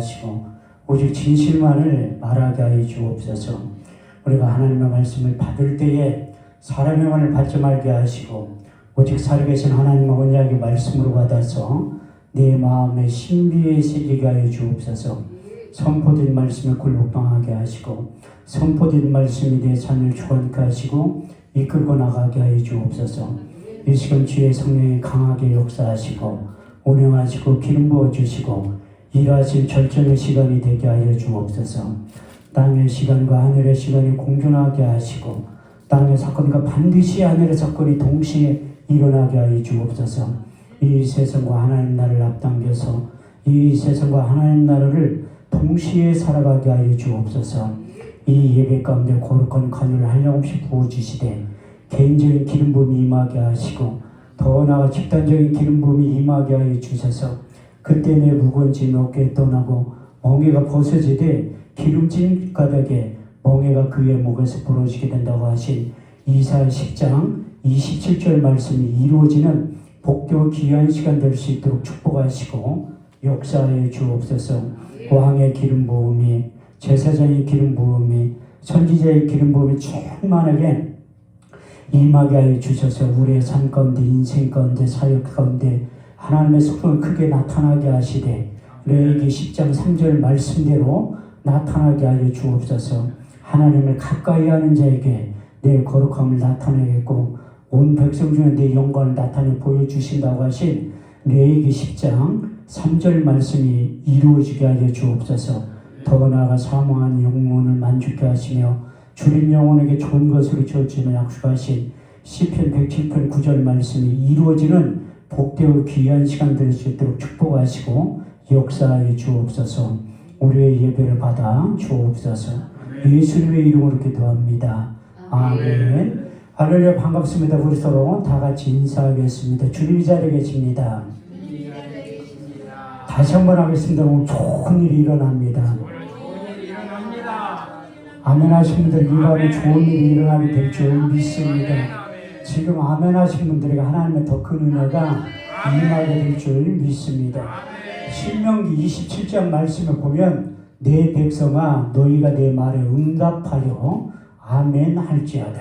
하시고 오직 진실만을 말하게 하여 주옵소서. 우리가 하나님의 말씀을 받을 때에 사람의 말을 받지 말게 하시고 오직 살아계신 하나님의 언약의 말씀으로 받아서 내 마음의 신비에 새기게 하여 주옵소서. 선포된 말씀에 굴복당하게 하시고 선포된 말씀이 내 삶을 주관케 하시고 이끌고 나가게 하여 주옵소서. 이 시간 주의 성령이 강하게 역사하시고 운행하시고 기름 부어주시고 일하실 절정의 시간이 되게 하여 주옵소서. 땅의 시간과 하늘의 시간이 공존하게 하시고 땅의 사건과 반드시 하늘의 사건이 동시에 일어나게 하여 주옵소서. 이 세상과 하나님 나라를 앞당겨서 이 세상과 하나님 나라를 동시에 살아가게 하여 주옵소서. 이 예배 가운데 거룩한 간유를 한량없이 부어주시되 개인적인 기름 부음이 임하게 하시고 더 나아가 집단적인 기름 부음이 임하게 하여 주셔서 그때 내 무거운 짐이 어깨에 떠나고 멍에가 벗어지되 기름진 가닥에 멍에가 그의 목에서 부러지게 된다고 하신 이사야 10장 27절 말씀이 이루어지는 복되고 귀한 시간 될 수 있도록 축복하시고 역사하여 주옵소서. 왕의 기름 부음이 제사장의 기름 부음이 선지자의 기름 부음이 충만하게 임하게 하여 주셔서 우리의 삶 가운데 인생 가운데 사역 가운데 하나님의 속성을 크게 나타나게 하시되 레위기 10장 3절 말씀대로 나타나게 하여 주옵소서. 하나님을 가까이 하는 자에게 내 거룩함을 나타내겠고 온 백성 중에 내 영광을 나타내 보여주신다고 하신 레위기 10장 3절 말씀이 이루어지게 하여 주옵소서. 더 나아가 사망한 영혼을 만족케 하시며 주린 영혼에게 좋은 것으로 주어지는 약속하신 시편 107편 9절 말씀이 이루어지는 복되고 귀한 시간 될 수 있도록 축복하시고 역사하여 주옵소서. 우리의 예배를 받아 주옵소서. 예수님의 이름으로 기도합니다. 아멘. 할렐루야. 반갑습니다. 우리 서로 다 같이 인사하겠습니다. 주님이 자리에 계십니다. 다시 한번 하겠습니다. 오늘 좋은 일이 일어납니다. 아멘 하신 분들 이 밤에 좋은 일이 일어나게 될 줄 믿습니다. 지금 아멘 하신 분들에게 하나님의 더 큰 은혜가 임하게 될 줄 믿습니다. 신명기 27장 말씀을 보면 내 백성아 너희가 내 말에 응답하여 아멘 할지어다.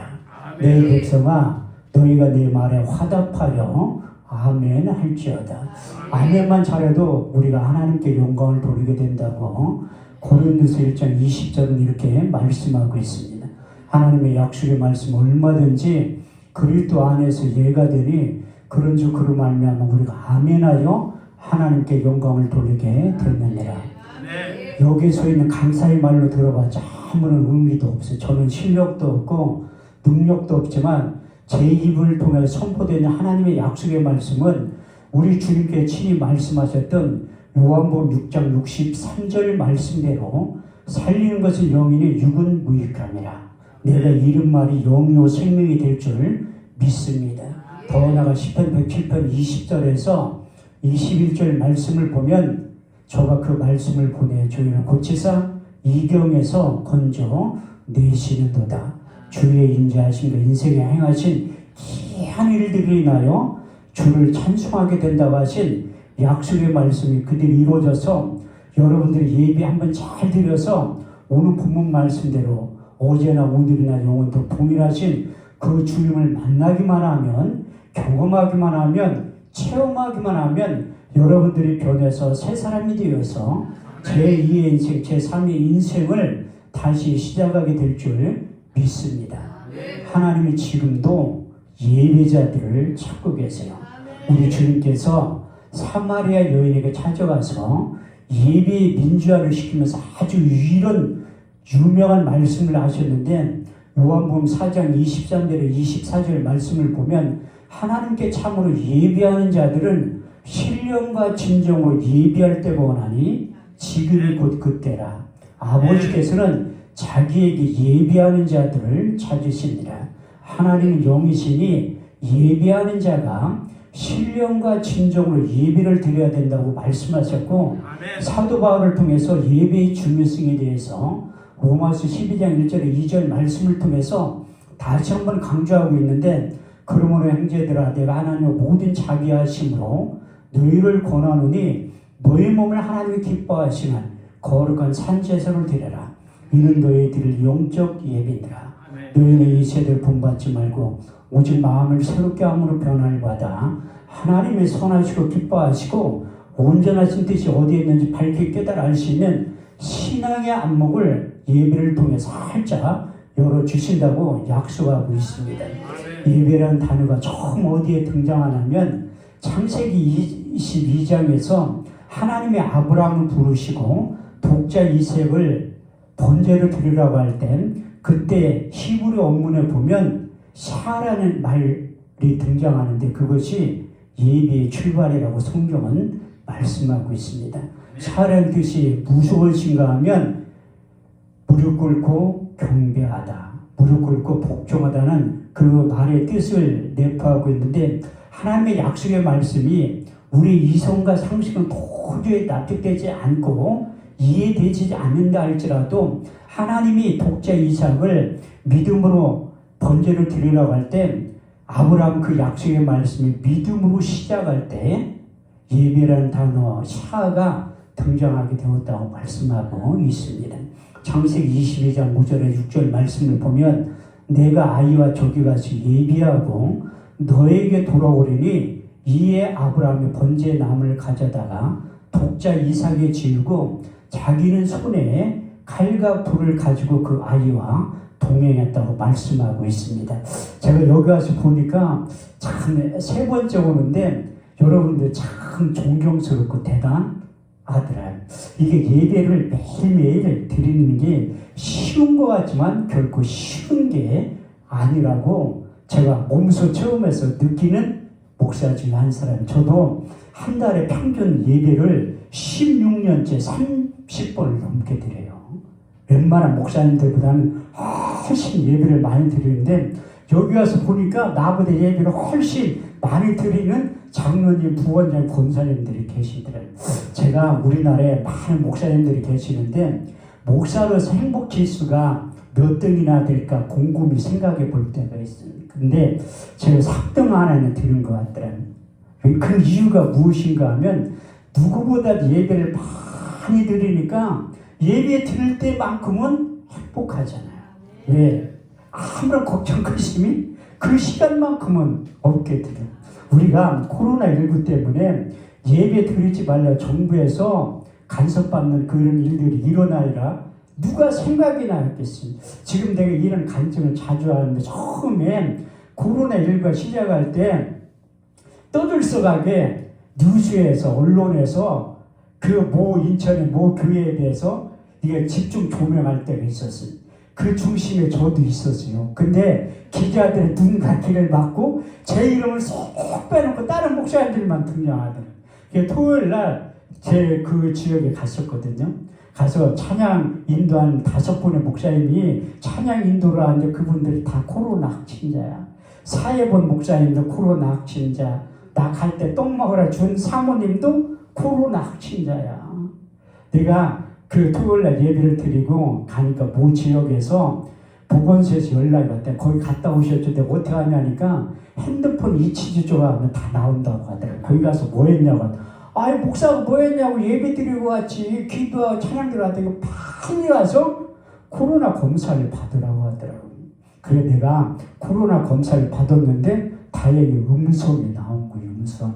내 백성아 너희가 내 말에 화답하여 아멘 할지어다. 아멘만 잘해도 우리가 하나님께 영광을 돌리게 된다고 고린도서 1장 20절은 이렇게 말씀하고 있습니다. 하나님의 약속의 말씀 얼마든지 그리스도 안에서 예가 되니 그런즉 그로 말미암아 우리가 아멘하여 하나님께 영광을 돌리게 되느니라. 여기에 서 있는 강사의 말로 들어봤자 아무런 의미도 없어요. 저는 실력도 없고 능력도 없지만 제 입을 통해 선포되는 하나님의 약속의 말씀은 우리 주님께 친히 말씀하셨던 요한복음 6장 63절 말씀대로 살리는 것은 영이니 육은 무익함이라. 내가 이른 말이 영이요 생명이 될 줄 믿습니다. 더 나아가 시편 107편 20절에서 21절 말씀을 보면 저가 그 말씀을 보내 저희를 고치사 이경에서 건져 내시는도다. 주의 인자하심과 인생에 행하신 귀한 일들로 인하여 주를 찬송하게 된다고 하신 약속의 말씀이 그대로 이루어져서 여러분들이 예배 한번 잘 드려서 오늘 본문 말씀대로 어제나 오늘이나 영원토록 동일하신 그 주님을 만나기만 하면 경험하기만 하면 체험하기만 하면 여러분들이 변해서 새 사람이 되어서 제2의 인생 제3의 인생을 다시 시작하게 될 줄 믿습니다. 하나님이 지금도 예배자들을 찾고 계세요. 우리 주님께서 사마리아 여인에게 찾아가서 예배의 민주화를 시키면서 아주 이런 유명한 말씀을 하셨는데 요한복음 4장 23절에 24절 말씀을 보면 하나님께 참으로 예배하는 자들은 신령과 진정으로 예배할 때가 오나니 지금이 곧 그때라. 아버지께서는 자기에게 예배하는 자들을 찾으시니라. 하나님은 영이시니 예배하는 자가 신령과 진정으로 예배를 드려야 된다고 말씀하셨고 사도 바울을 통해서 예배의 중요성에 대해서 로마서 12장 1절에 2절 말씀을 통해서 다시 한번 강조하고 있는데 그러므로 형제들아 내가 하나님의 모든 자비하심으로 너희를 권하노니 너희 몸을 하나님이 기뻐하시는 거룩한 산제사를 드려라. 이는 너희 드릴 영적 예배니라. 너희는 이 세대를 본받지 말고 오직 마음을 새롭게 함으로 변화를 받아 하나님의 선하시고 기뻐하시고 온전하신 뜻이 어디에 있는지 밝게 깨달아 알 수 있는 신앙의 안목을 예배를 통해 살짝 열어주신다고 약속하고 있습니다. 예배라는 단어가 처음 어디에 등장하냐면 창세기 22장에서 하나님의 아브라함을 부르시고 독자 이색을 번제로 드리라고 할 때 그때 히브리 원문에 보면 샤라는 말이 등장하는데 그것이 예배의 출발이라고 성경은 말씀하고 있습니다. 샤라는 뜻이 무엇인가 하면 무릎 꿇고 경배하다, 무릎 꿇고 복종하다는 그 말의 뜻을 내포하고 있는데 하나님의 약속의 말씀이 우리 이성과 상식은 도저히 납득되지 않고 이해되지 않는다 할지라도 하나님이 독자 이삭을 믿음으로 번제를 드리라고 할 때 아브라함 그 약속의 말씀이 믿음으로 시작할 때 예배라는 단어 샤가 등장하게 되었다고 말씀하고 있습니다. 창세기 22장 5절에 6절 말씀을 보면 내가 아이와 저기 가서 예비하고 너에게 돌아오리니 이에 아브라함이 번제 나무를 가져다가 독자 이삭에 지우고 자기는 손에 칼과 불을 가지고 그 아이와 동행했다고 말씀하고 있습니다. 제가 여기 와서 보니까 참 세 번째 오는데 여러분들 참 존경스럽고 대단하더라고요. 이게 예배를 매일매일 드리는 게 쉬운 것 같지만 결코 쉬운 게 아니라고 제가 몸소 체험해서 느끼는 목사 중에 한 사람. 저도 한 달에 평균 예배를 16년째 30번을 넘게 드려요. 웬만한 목사님들보다는 훨씬 예배를 많이 드리는데 여기 와서 보니까 나보다 예배를 훨씬 많이 드리는 장로님, 부원장, 권사님들이 계시더라고요. 제가 우리나라에 많은 목사님들이 계시는데 목사로서 행복 지수가 몇 등이나 될까 곰곰이 생각해 볼 때가 있습니다. 근데 제가 3등 안에는 드는 것 같더라고요. 그 이유가 무엇인가 하면 누구보다 예배를 많이 드리니까 예배 드릴 때만큼은 행복하잖아요. 왜? 아무런 걱정, 근심이 그 시간만큼은 없게 드려요. 우리가 코로나19 때문에 예배 드리지 말라 정부에서 간섭받는 그런 일들이 일어나리라 누가 생각이나 했겠습니까? 지금 내가 이런 간증을 자주 하는데 처음에 코로나19가 시작할 때 떠들썩하게 뉴스에서 언론에서 그 모 인천의 모 교회에 대해서 이게 집중 조명할 때가 있었어요. 그 중심에 저도 있었어요. 근데 기자들의 눈 감기를 막고 제 이름을 쏙 빼놓고 다른 목사님들만 등장하더라고요. 토요일 날 제 그 지역에 갔었거든요. 가서 찬양 인도한 5분의 목사님이 찬양 인도를 하는데 그분들이 다 코로나 확진자야. 사회본 목사님도 코로나 확진자. 나 갈 때 떡 먹으라 준 사모님도 코로나 확진자야. 내가 그 토요일날 예배를 드리고 가니까 모 지역에서 보건소에서 연락이 왔대. 거기 갔다 오셨죠? 내가 어떻게 하냐니까 핸드폰 이치주조가 하면 다 나온다고 하더라고요. 거기 가서 뭐 했냐고. 아이 목사가 뭐 했냐고 예배 드리고 왔지. 기도하고 찬양 들어왔더니 빨리 와서 코로나 검사를 받으라고 하더라고요. 그래 내가 코로나 검사를 받았는데 다행히 음성이 나온 거예요. 음성이.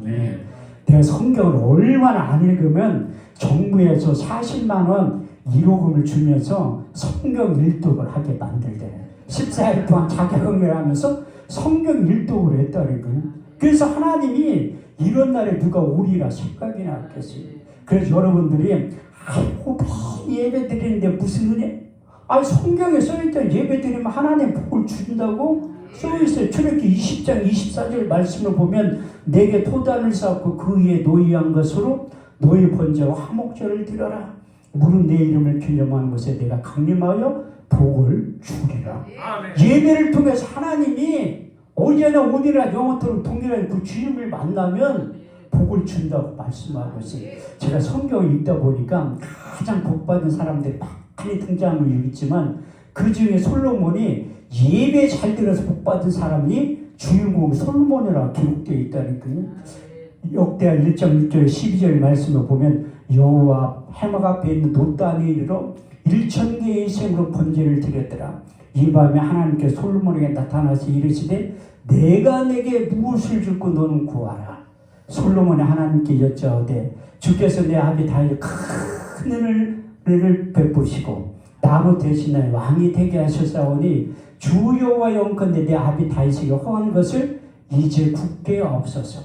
내가 성경을 얼마나 안 읽으면 정부에서 40만 원 1호금을 주면서 성경 일독을 하게 만들대. 14일 동안 자격응애를 하면서 성경 일독을 했다는 거예요. 그래서 하나님이 이런 날에 누가 오리라 생각이 났겠어요. 그래서 여러분들이 아이고 예배 드리는데 무슨 은혜? 아니 성경에 써있던 예배 드리면 하나님 복을 준다고 써있어요. 출애굽기 20장 24절 말씀을 보면 내게 토단을 쌓고 그 위에 노이한 것으로 너희 번제와 화목제를 드려라. 무릇 내 이름을 기념하는 것에 내가 강림하여 복을 주리라. 예배를 통해서 하나님이 어제나 오늘이나 영원토록 동일한 그 주님을 만나면 복을 준다고 말씀하고 있어요. 제가 성경을 읽다 보니까 가장 복받은 사람들이 많이 등장을 읽지만 그 중에 솔로몬이 예배 잘 들어서 복받은 사람이 주인공 솔로몬이라고 기록되어 있다니까요. 역대하 1장 6절 12절 말씀을 보면 여호와 해막 앞에 있는 놋단에 이르러 1,000개의 셈으로 번제를 드렸더라. 이 밤에 하나님께 솔로몬에게 나타나서 이르시되 내가 내게 무엇을 줄고 너는 구하라. 솔로몬이 하나님께 여짜오되 주께서 내 아비 다윗에 큰 은혜를 베푸시고 나무 대신에 왕이 되게 하셨사오니 주 여호와 영건대 내 아비 다윗에게 허한 것을 이제 굳게 없소서.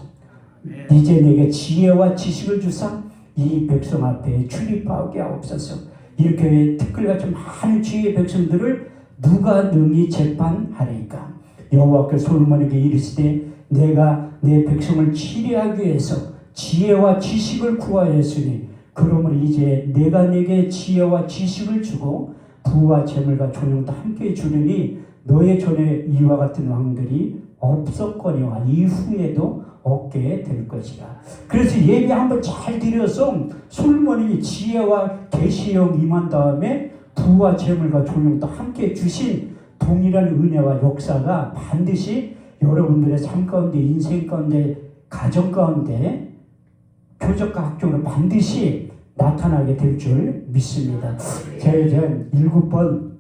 이제 내게 지혜와 지식을 주사 이 백성 앞에 출입하게 하옵소서. 이렇게 특글같이 많은 주의 백성들을 누가 능히 재판하리까. 여호와께서 솔로몬에게 이르시되 내가 내 백성을 치리하기 위해서 지혜와 지식을 구하였으니 그러므로 이제 내가 내게 지혜와 지식을 주고 부와 재물과 존영도 함께 주리니 너의 전에 이와 같은 왕들이 없었거니와 이후에도 없게 될 것이라. 그래서 예배 한번 잘 드려서 솔로몬이 지혜와 계시형 임한 다음에 부와 재물과 존영도 함께 주신 동일한 은혜와 역사가 반드시 여러분들의 삶 가운데, 인생 가운데, 가정 가운데, 교적과 학종으로 반드시 나타나게 될 줄 믿습니다. 제가 7번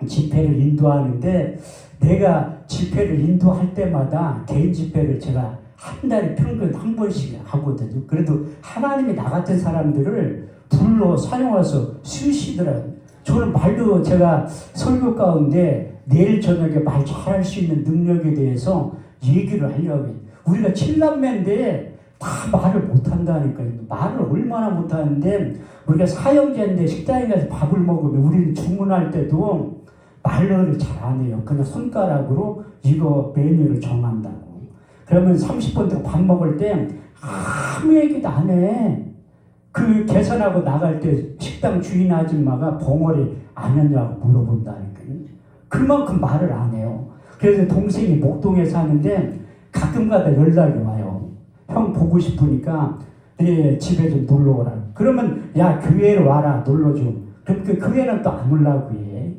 집회를 인도하는데 내가 집회를 인도할 때마다 개인 집회를 제가 한 달에 평균 한 번씩 하거든요. 그래도 하나님이 나 같은 사람들을 불러 사용해서 쓰시더라고요. 저는 말도 제가 설교 가운데 내일 저녁에 말 잘할 수 있는 능력에 대해서 얘기를 하려고 해요. 우리가 7남매인데 다 말을 못한다니까요. 말을 얼마나 못하는데 우리가 사형제인데 식당에 가서 밥을 먹으면 우리는 주문할 때도 말을 잘 안 해요. 그냥 손가락으로 이거 메뉴를 정한다고. 그러면 30분 동안 밥 먹을 때 아무 얘기도 안 해. 그 계산하고 나갈 때 식당 주인 아줌마가 봉어리 안 했냐고 물어본다니까요. 그만큼 말을 안 해요. 그래서 동생이 목동에 사는데 가끔가다 연락이 와요. 형 보고 싶으니까 내 집에 좀 놀러 오라. 그러면 야 교회로 와라 놀러 좀. 그럼 그 교회는 또 안 오려고 해.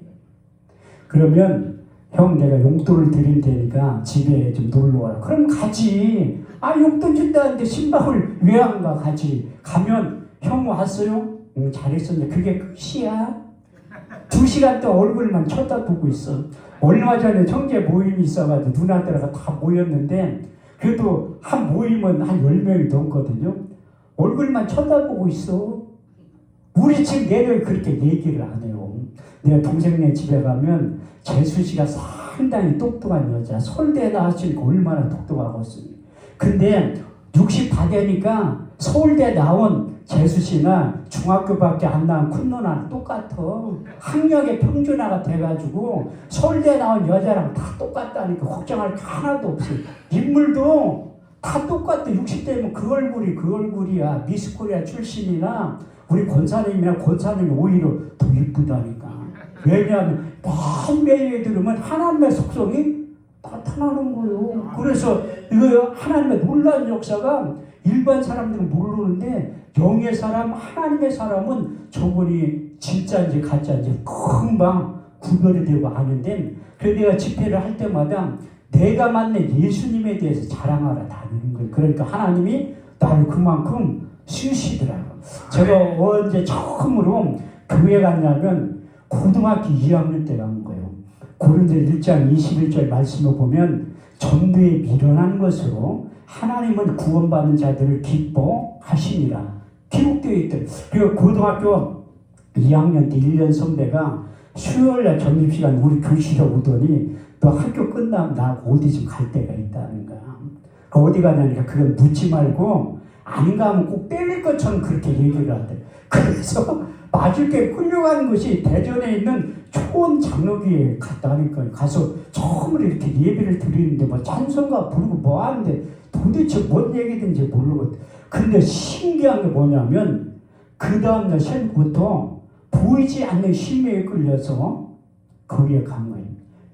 그러면 형 내가 용돈을 드릴 테니까 집에 좀 놀러 와라. 그럼 가지. 아 용돈 준다는데 신방을 왜 안 가? 가지. 가면 형 왔어요? 응 잘했었네. 그게 끝이야. 2시간 동안 얼굴만 쳐다보고 있어. 얼마 전에 형제 모임이 있어가지고 누나들하고 다 모였는데 그래도 한 모임은 한 10명이 넘거든요. 얼굴만 쳐다보고 있어. 우리 집 내내 그렇게 얘기를 안 해요. 내가 동생네 집에 가면 재수씨가 상당히 똑똑한 여자. 서울대 나왔으니까 얼마나 똑똑하겠습니까. 근데 60 다 되니까 서울대 나온 재수씨나 중학교밖에 안 나온 큰 누나랑 똑같아. 학력의 평준화가 돼가지고 서울대 나온 여자랑 다 똑같다니까 걱정할 게 하나도 없어. 인물도 다 똑같아. 60대면 그 얼굴이 그 얼굴이야. 미스코리아 출신이나 우리 권사님이나 권사님이 오히려 더 이쁘다니까. 왜냐하면 매일 들으면 하나님의 속성이 나타나는 거예요. 그래서 이거 하나님의 놀라운 역사가 일반 사람들은 모르는데 영의 사람, 하나님의 사람은 저분이 진짜인지 가짜인지 금방 구별이 되고 아는데 그래서 내가 집회를 할 때마다 내가 만난 예수님에 대해서 자랑하러 다니는 거예요. 그러니까 하나님이 나를 그만큼 쓰시더라고요. 제가 언제 처음으로 교회 갔냐면 고등학교 2학년 때 간 거예요. 고린도 1장 21절 말씀을 보면 전도에 미련한 것으로 하나님은 구원받는 자들을 기뻐하시니라 기록되어 있더라고요. 그리고 고등학교 2학년 때 1년 선배가 수요일날 점심시간 우리 교실에 오더니 너 학교 끝나면 나하고 어디 좀 갈 데가 있다는 거야. 어디 가냐니까 그건 묻지 말고 안 가면 꼭 때릴 것처럼 그렇게 얘기를 하대. 그래서 맞을게 끌려가는 것이 대전에 있는 초원 장로교에 갔다니까. 가서 처음으로 이렇게 예배를 드리는데 뭐 찬송가 부르고 뭐 하는데 도대체 뭔 얘기든지 모르거든. 근데 신기한 게 뭐냐면 그 다음날 새벽부터 보이지 않는 심해에 끌려서 거기에 간 거예요.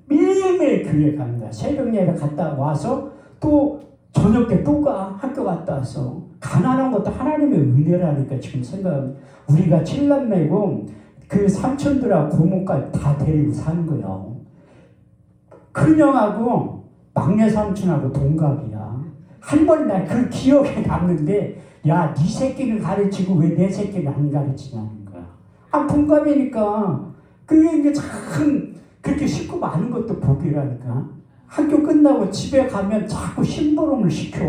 매일매일 교회에 간 거야. 새벽 예배 갔다 와서 또 저녁 때 또 가. 학교 갔다 와서. 가난한 것도 하나님의 은혜라니까 지금 생각하면. 우리가 7남매고 그 삼촌들하고 고모까지 다 데리고 사는 거예요. 큰형하고 막내 삼촌하고 동갑이야. 한 번 날 그 기억에 남는데 야, 네 새끼는 가르치고 왜 내 새끼는 안 가르치냐는 거야. 아, 동갑이니까. 그게 이제 참 그렇게 식구 많은 것도 복이라니까. 학교 끝나고 집에 가면 자꾸 심부름을 시켜.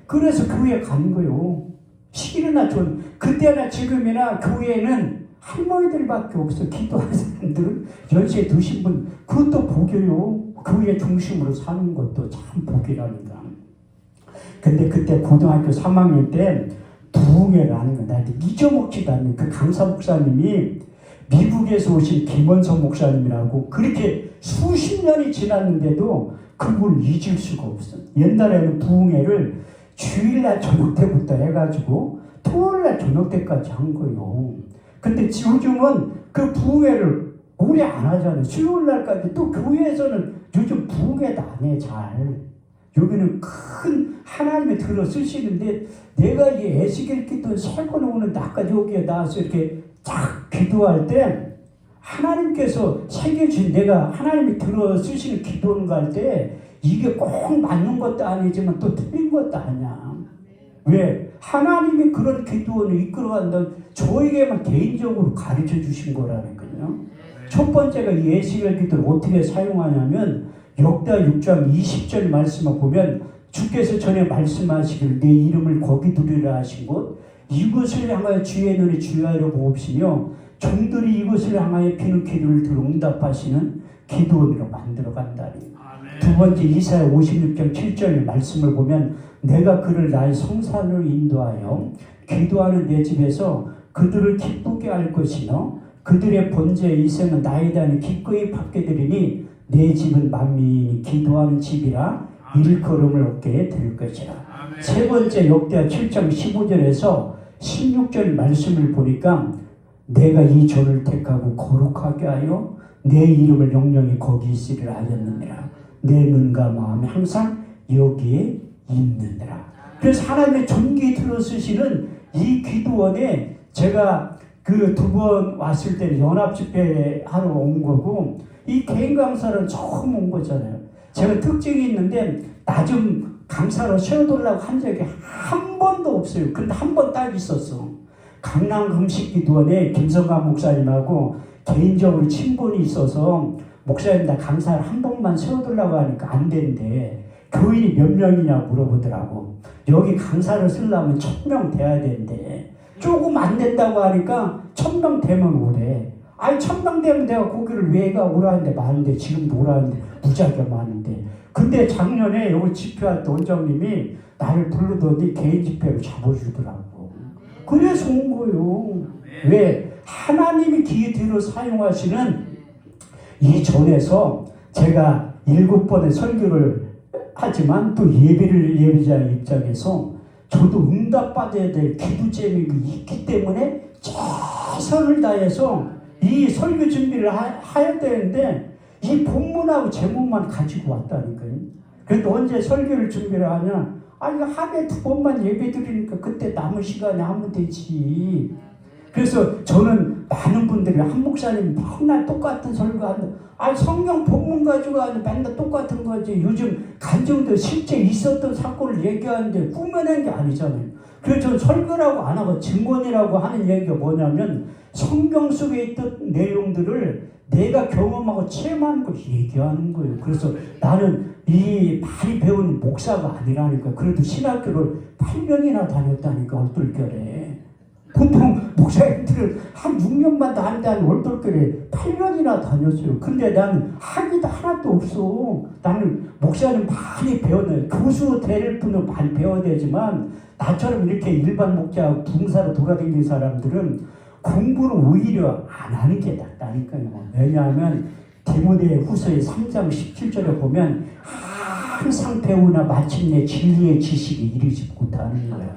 그래서 교회 간 거요. 시기나 좀 그때나 지금이나 교회는 할머니들밖에 없어. 기도하는 사람들은 연세 드신 분 그것도 복이요. 교회 중심으로 사는 것도 참 복이라니까. 근데 그때 고등학교 3학년 때 부흥회를 하는 거야. 나한테 잊어먹지도 않는 그 강사 목사님이 미국에서 오신 김원성 목사님이라고 그렇게 수십 년이 지났는데도 그분을 잊을 수가 없어. 옛날에는 부흥회를 주일날 저녁 때부터 해가지고 토요일날 저녁 때까지 한 거예요. 근데 요즘은 그 부흥회를 오래 안 하잖아요. 수요일날까지. 또 교회에서는 요즘 부흥회도 안 해, 잘. 여기는 큰 하나님이 들어 쓰시는데 내가 이 에스겔 기도 세번 오는 나까지 여기에 나와서 이렇게 쫙 기도할 때 하나님께서 새겨주신 내가 하나님이 들어 쓰시는 기도는 갈 때 이게 꼭 맞는 것도 아니지만 또 틀린 것도 아니야. 왜? 하나님이 그런 기도원을 이끌어간다 저에게만 개인적으로 가르쳐 주신 거라니까요. 첫 번째가 이 에스겔 기도를 어떻게 사용하냐면 역다 6장 20절 말씀을 보면 주께서 전에 말씀하시길 내 이름을 거기 두리라 하신 곳 이곳을 향하여 주의 눈이 주의하여 보옵시며 종들이 이곳을 향하여 비는 기도를 들어 응답하시는 기도원으로 만들어 간다니. 두 번째 이사야 56장 7절 말씀을 보면 내가 그를 나의 성산으로 인도하여 기도하는 내 집에서 그들을 기쁘게 할 것이며 그들의 번제의 이생은 나에 대한 기꺼이 받게 되리니 내 집은 만민이 기도하는 집이라 일컬음을 얻게 될 것이라. 세 번째 역대하 7장 15절에서 16절 말씀을 보니까 내가 이 전을 택하고 거룩하게 하여 내 이름을 영영히 거기 있으리라 하였느니라. 내 눈과 마음이 항상 여기에 있느니라. 그래서 하나님의 존귀 들어쓰시는 이 기도원에 제가 그 두 번 왔을 때 연합집회 하러 온 거고 이 개인 강사를 처음 온 거잖아요. 제가 특징이 있는데 나 좀 강사로 세워달라고 한 적이 한 번도 없어요. 근데 한 번 딱 있었어. 강남 금식기도원에 김성관 목사님하고 개인적으로 친분이 있어서 목사님 나 강사를 한 번만 세워달라고 하니까 안 된대. 교인이 몇 명이냐 물어보더라고. 여기 강사를 쓰려면 1000명 돼야 된대. 조금 안 된다고 하니까 1000명 되면 오래. 아니 1000명 되면 내가 거기를 왜가 오라는데 많은데 지금도 오라는데 무지하게 많은데. 근데 작년에 여기 집회할 때 원장님이 나를 부르더니 개인 집회로 잡아주더라고. 그래서 온 거예요. 왜? 하나님이 기회로 사용하시는 이 전에서 제가 7번의 설교를 하지만 또 예배자의 입장에서 저도 응답받아야 될 기도 제목이 있기 때문에 최선을 다해서 이 설교 준비를 해야 되는데 이 본문하고 제목만 가지고 왔다니까요. 그래도 언제 설교를 준비를 하냐? 아, 이거 하루에 2번만 예배 드리니까 그때 남은 시간에 하면 되지. 그래서 저는 많은 분들이 한 목사님 맨날 똑같은 설교하는 아 성경 본문 가지고 하는 맨날 똑같은 거지. 요즘 간증도 실제 있었던 사건을 얘기하는데 꾸며낸 게 아니잖아요. 그래서 저는 설교라고 안 하고 증언이라고 하는 얘기가 뭐냐면 성경 속에 있던 내용들을 내가 경험하고 체험하는 걸 얘기하는 거예요. 그래서 나는 이 많이 배운 목사가 아니라니까. 그래도 신학교를 8년이나 다녔다니까 얼떨결에. 보통 목사님들은 한 6년만 다닌다는 얼떨결에 8년이나 다녔어요. 근데 나는 학위도 하나도 없어. 나는 목사님 많이 배웠네. 교수 될 분은 많이 배워야 되지만 나처럼 이렇게 일반 목자 붕사로 돌아다니는 사람들은 공부를 오히려 안 하는 게 낫다니까요. 왜냐하면 디모데후서의 3장 17절에 보면 항상 배우나 마침내 진리의 지식에 이르지 못하는 거예요.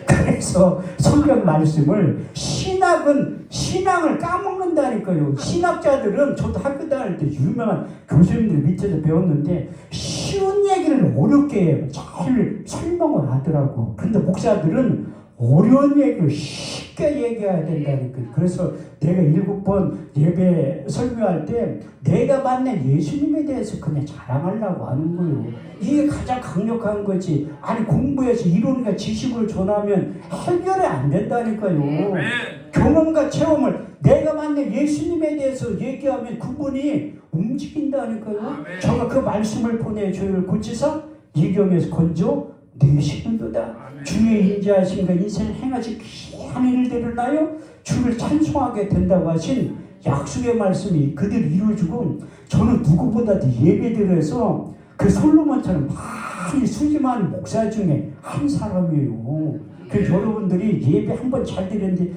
그래서 성경 말씀을 신앙을 까먹는다니까요. 신학자들은 저도 학교 다닐 때 유명한 교수님들 밑에서 배웠는데 쉬운 얘기를 어렵게 잘 설명을 하더라고. 근데 목사들은 어려운 얘기를 쉽게 쉽게 얘기해야 된다는 거예요. 그래서 내가 7번 예배 설교할 때 내가 만난 예수님에 대해서 그냥 자랑하려고 하는 거예요. 이게 가장 강력한 거지. 아니 공부해서 이론과 지식을 전하면 해결이 안 된다니까요. 경험과 체험을 내가 만난 예수님에 대해서 얘기하면 그분이 움직인다니까요. 저가 그 말씀을 보내 저희를 고치사 이경에서 건져 내시는도다. 주의 인자하심과 인생을 행하시 귀한 일들을 나요 주를 찬송하게 된다고 하신 약속의 말씀이 그대로 이루어지고, 저는 누구보다도 예배드려서 그 솔로몬처럼 많이 수지만 목사 중에 한 사람이에요. 그래서 여러분들이 예배 한 번 잘 드렸는데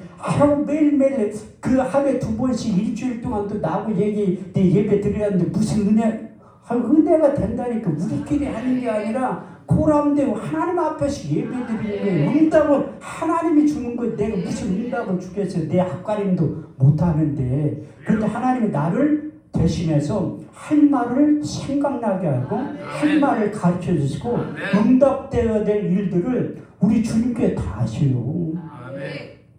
매일매일 그 하루에 2번씩 일주일 동안 또 나하고 예배 드려야 하는데 무슨 은혜가 된다니까. 우리끼리 하는 게 아니라 고람되고 하나님 앞에서 예배드리는 거예요. 응답은 하나님이 주는 거예요. 내가 무슨 응답을 주겠어요. 내 앞가림도 못하는데. 그런데 하나님이 나를 대신해서 할 말을 생각나게 하고 할 말을 가르쳐 주시고 응답되어야 될 일들을 우리 주님께 다 하셔요.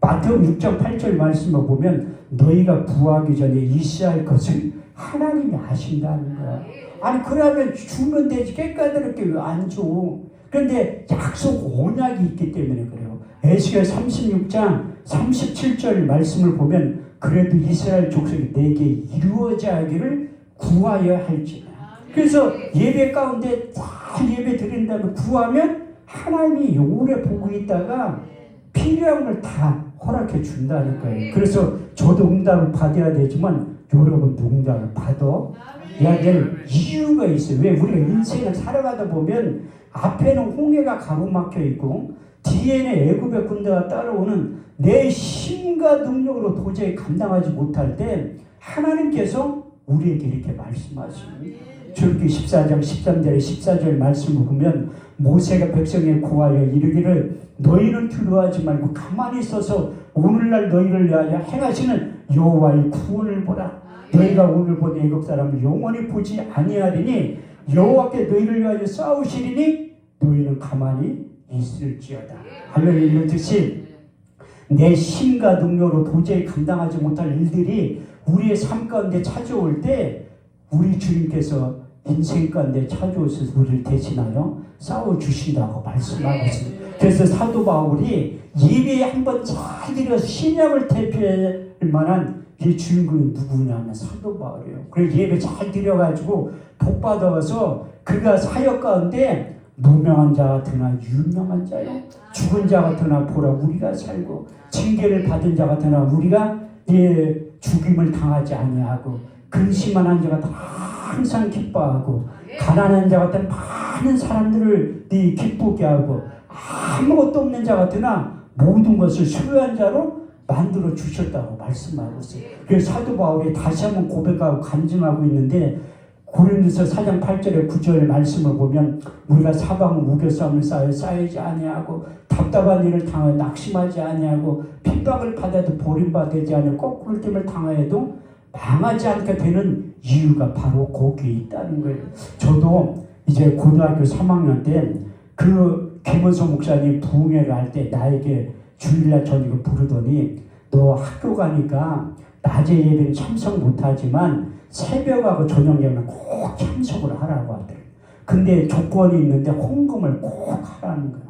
마태복음 6장 8절 말씀을 보면 너희가 부하기 전에 있어야 할 것을 하나님이 아신다는 거야. 아니 그러면 주면 되지 깨끗하게 왜 안 줘? 그런데 약속 언약이 있기 때문에 그래요. 에스겔 36장 37절 말씀을 보면 그래도 이스라엘 족속이 내게 이루어져야 하기를 구하여 할지라. 그래서 예배 가운데 잘 예배 드린다면 구하면 하나님이 오래 보고 있다가 필요한 걸 다 허락해 준다는 거예요. 그래서 저도 응답을 받아야 되지만 여러분도 응답을 받아야 될 이유가 있어요. 왜? 우리가 인생을 살아가다 보면 앞에는 홍해가 가로막혀 있고 뒤에는 애굽의 군대가 따라오는 내 힘과 능력으로 도저히 감당하지 못할 때 하나님께서 우리에게 이렇게 말씀하십니다. 출애굽기 14장 13절에 14절 말씀을 보면 모세가 백성에 구하여 이르기를 너희는 두려워하지 말고 가만히 있어서 오늘날 너희를 위하여 행하시는 여호와의 구원을 보라. 너희가 오늘 본 애굽 사람을 영원히 보지 아니하리니 여호와께 너희를 위하여 싸우시리니 너희는 가만히 있을지어다. 할렐루야. 이렇듯이 내 힘과 능력으로 도저히 감당하지 못할 일들이 우리의 삶 가운데 찾아올 때 우리 주님께서 인생 가운데 찾아오셔서 우리를 대신하여 싸워주신다고 말씀하고 있습니다. 그래서 사도 바울이 예배에 한번 잘 드려서 신약을 대표할 만한 이 주인공이 누구냐면 사도 바울이에요. 그래서 예배 잘 드려가지고 복 받아서 그가 사역 가운데 무명한 자 같으나 유명한 자요, 죽은 자 같으나 보라 우리가 살고, 징계를 받은 자 같으나 우리가 죽임을 당하지 아니하고, 근심한 한 자 같으나 항상 기뻐하고, 가난한 자 같은 많은 사람들을 기쁘게 하고, 아무것도 없는 자 같으나 모든 것을 소유한 자로 만들어 주셨다고 말씀하고 있어요. 그래서 사도 바울이 다시 한번 고백하고 간증하고 있는데 고린도서 4장 8절에 9절 말씀을 보면 우리가 사방은 우겨싸움을 쌓이지 아니하고 답답한 일을 당하여 낙심하지 아니하고 핍박을 받아도 버림받지 아니하고 거꾸로 됨을 당하여도 망하지 않게 되는 이유가 바로 거기에 있다는 거예요. 저도 이제 고등학교 3학년 때 그 김원석 목사님 부흥회를 할 때 나에게 주일날 저녁에 부르더니 너 학교 가니까 낮에 예배는 참석 못하지만 새벽하고 저녁 예배는 꼭 참석을 하라고 하더래요. 근데 조건이 있는데 헌금을 꼭 하라는 거야.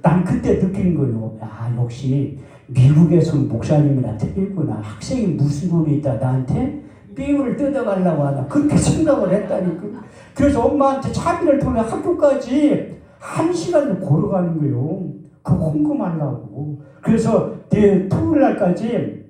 난 그때 느낀 거예요. 야, 역시 미국에서는 목사님이랑 틀리구나. 학생이 무슨 돈이 있다 나한테 삐우를 뜯어가려고 하나. 그렇게 생각을 했다니까. 그래서 엄마한테 차비를 통해 학교까지 1시간을 걸어가는 거예요. 그 헌금하려고. 그래서 토요일 날까지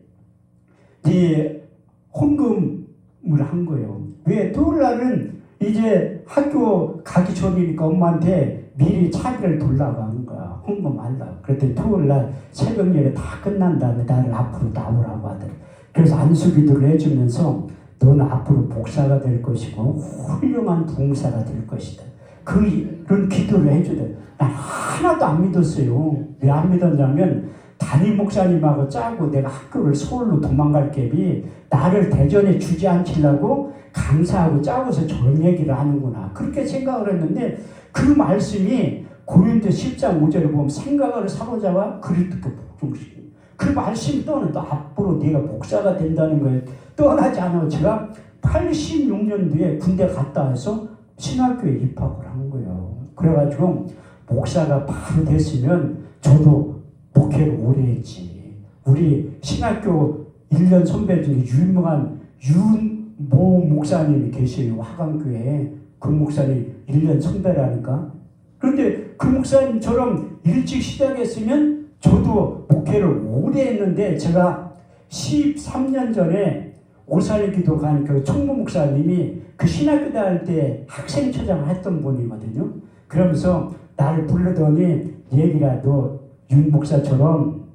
헌금을 한 거예요. 왜? 토요일 날은 이제 학교 가기 전이니까 엄마한테 미리 차비를 돌라고 하는 거야. 헌금하려고. 그랬더니 토요일 날 새벽 예배 다 끝난 다음에 나를 앞으로 나오라고 하더래. 그래서 안수기도를 해주면서 너는 앞으로 목사가 될 것이고 훌륭한 부흥사가 될 것이다. 그런 기도를 해주더래. 난 하나도 안 믿었어요. 왜 안 믿었냐면 담임 목사님하고 짜고 내가 학교를 서울로 도망갈 갭이 나를 대전에 주지 않으려고 강사하고 짜고서 저런 얘기를 하는구나. 그렇게 생각을 했는데 그 말씀이 고린도 10장 5절에 보면 생각을 사로잡아 그리스도께 복종시키고 그 말씀이 떠나. 너 앞으로 네가 목사가 된다는 거예요. 떠나지 않아. 제가 86년도에 군대 갔다 와서 신학교에 입학을 한 거예요. 그래가지고 목사가 바로 됐으면 저도 목회를 오래 했지. 우리 신학교 1년 선배 중에 유명한 윤모 목사님이 계세요. 화강교회에. 그 목사님 1년 선배라니까. 그런데 그 목사님처럼 일찍 시작했으면 저도 목회를 오래 했는데, 제가 13년 전에 오살기도 간 그 총무 목사님이 그 신학교 다닐 때 학생처장 했던 분이거든요. 그러면서 나를 불러더니, 얘기라, 너 윤 목사처럼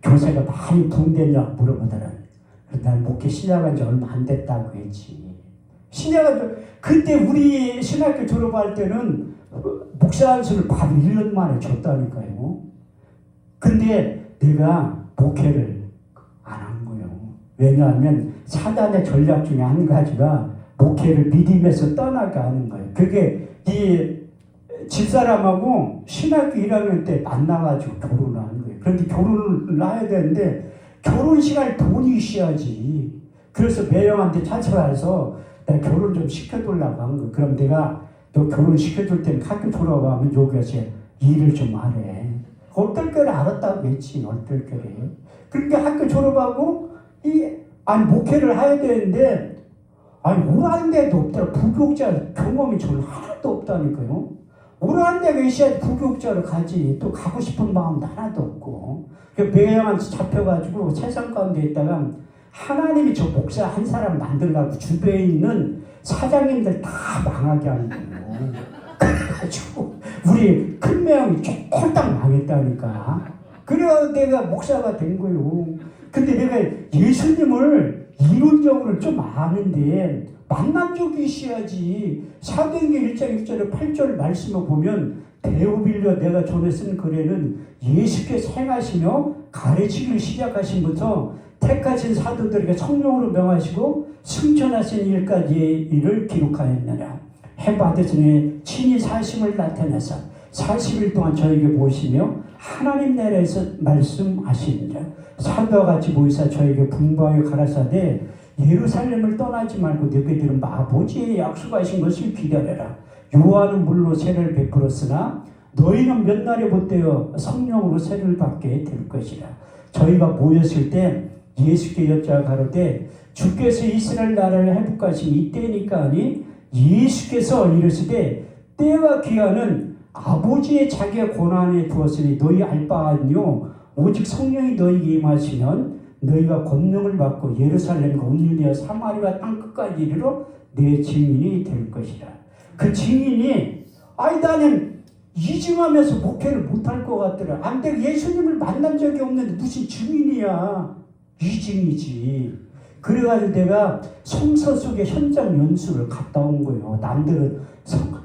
교세가 많이 부흥됐냐고 물어보더라. 난 목회 시작한 지 얼마 안 됐다고 했지. 그때 우리 신학교 졸업할 때는 목사 안수를 바로 1년 만에 줬다니까요. 근데 내가 목회를 안 한 거예요. 왜냐하면 사단의 전략 중에 한 가지가 목회를 믿음에서 떠나게 하는 거예요. 그게 이 집사람하고 신학교 1학년 때 만나가지고 결혼을 하는 거예요. 그런데 결혼을 해야 되는데 결혼 시간에 돈이 있어야지. 그래서 매형한테 찾아가서 내가 결혼 좀 시켜달라고 한 거예요. 그럼 내가 너 결혼 시켜줄 때는 학교 졸업하면 여기서 일을 좀 하래. 어떨 거를 알았다고 했지. 어떨 거를. 그러니까 학교 졸업하고 목회를 해야 되는데 오라는 데도 없더라. 부교육자 경험이 저는 하나도 없다니까요. 오라는 데가 있어야지 부교육자로 가지. 또 가고 싶은 마음도 하나도 없고. 매형한테 잡혀가지고 세상 가운데 있다가 하나님이 저 목사 한 사람 만들려고 주변에 있는 사장님들 다 망하게 하는 거예요. 그래가지고 우리 큰 매형이 홀딱 망했다니까. 그래야 내가 목사가 된 거예요. 근데 내가 예수님을 이론적으로 좀 아는데 만난 적이 있어야지. 사도행전 1장 1절에 8절 말씀을 보면, 데오빌려 내가 전에 쓴 글에는 예수께서 행하시며 가르치기를 시작하신부터 택하신 사도들에게 성령으로 명하시고 승천하신 일까지의 일을 기록하였느냐. 해받으시니 친히 사심을 나타내사 40일 동안 저에게 모시며 하나님 나라에서 말씀하시느냐. 사도와 같이 모이사 저에게 분부하여 가라사대 예루살렘을 떠나지 말고 너희들은 아버지의 약속하신 것을 기다려라. 요한은 물로 세례를 베풀었으나 너희는 몇 날에 못되어 성령으로 세례를 받게 될 것이라. 저희가 모였을 때 예수께 여자 가로되 주께서 이스라엘 나라를 회복하신 이때니까 하니, 예수께서 이르시되 때와 기한은 아버지의 자기의 고난에 두었으니 너희 알 바 아니요 오직 성령이 너희에게 임하시면 너희가 권능을 받고 예루살렘과 온 유대와 사마리아 땅 끝까지 이르러 내 증인이 될 것이라. 그 증인이 나는 이증하면서 목회를 못할 것 같더라. 안 돼. 예수님을 만난 적이 없는데 무슨 증인이야. 이증이지. 그래가지고 내가 성서 속의 현장 연수를 갔다 온 거예요. 남들은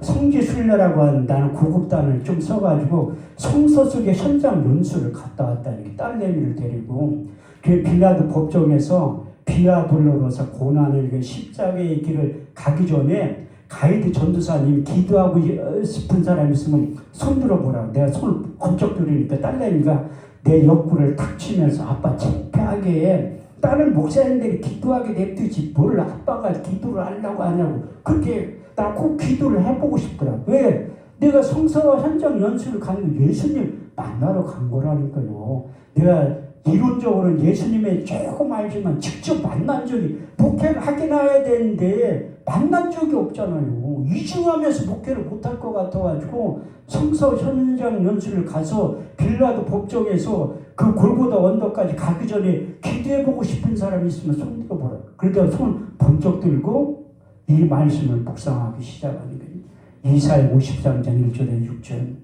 성지순례라고 하는, 나는 구급단을 좀 써가지고 성서 속의 현장 연수를 갔다 왔다니. 딸내미를 데리고 그 빌라도 법정에서 비아돌로로서 고난을 십자가의 길을 가기 전에 가이드 전도사님 기도하고 싶은 사람 있으면 손 들어보라고. 내가 손을 번쩍 들으니까 딸내미가 내 옆구리를 탁 치면서 아빠 창피하게 다른 목사님들이 기도하게 냅두지 뭘 아빠가 기도를 하려고 하냐고. 그렇게 나 꼭 기도를 해보고 싶더라고. 왜? 내가 성서와 현장 연수를 가는 예수님 만나러 간 거라니까요. 내가 이론적으로는 예수님의 조금 알지만 직접 만난 적이, 목회를 하긴 해야 되는데 만난 적이 없잖아요. 이중하면서 목회를 못할 것 같아가지고 성서 현장 연수를 가서 빌라도 법정에서 그 골고다 언덕까지 가기 전에 기도해보고 싶은 사람이 있으면 손 들어보라. 그러다 손 번쩍 들고 이 말씀을 묵상하기 시작하는 거예요. 이사야 53장 1절에 6절.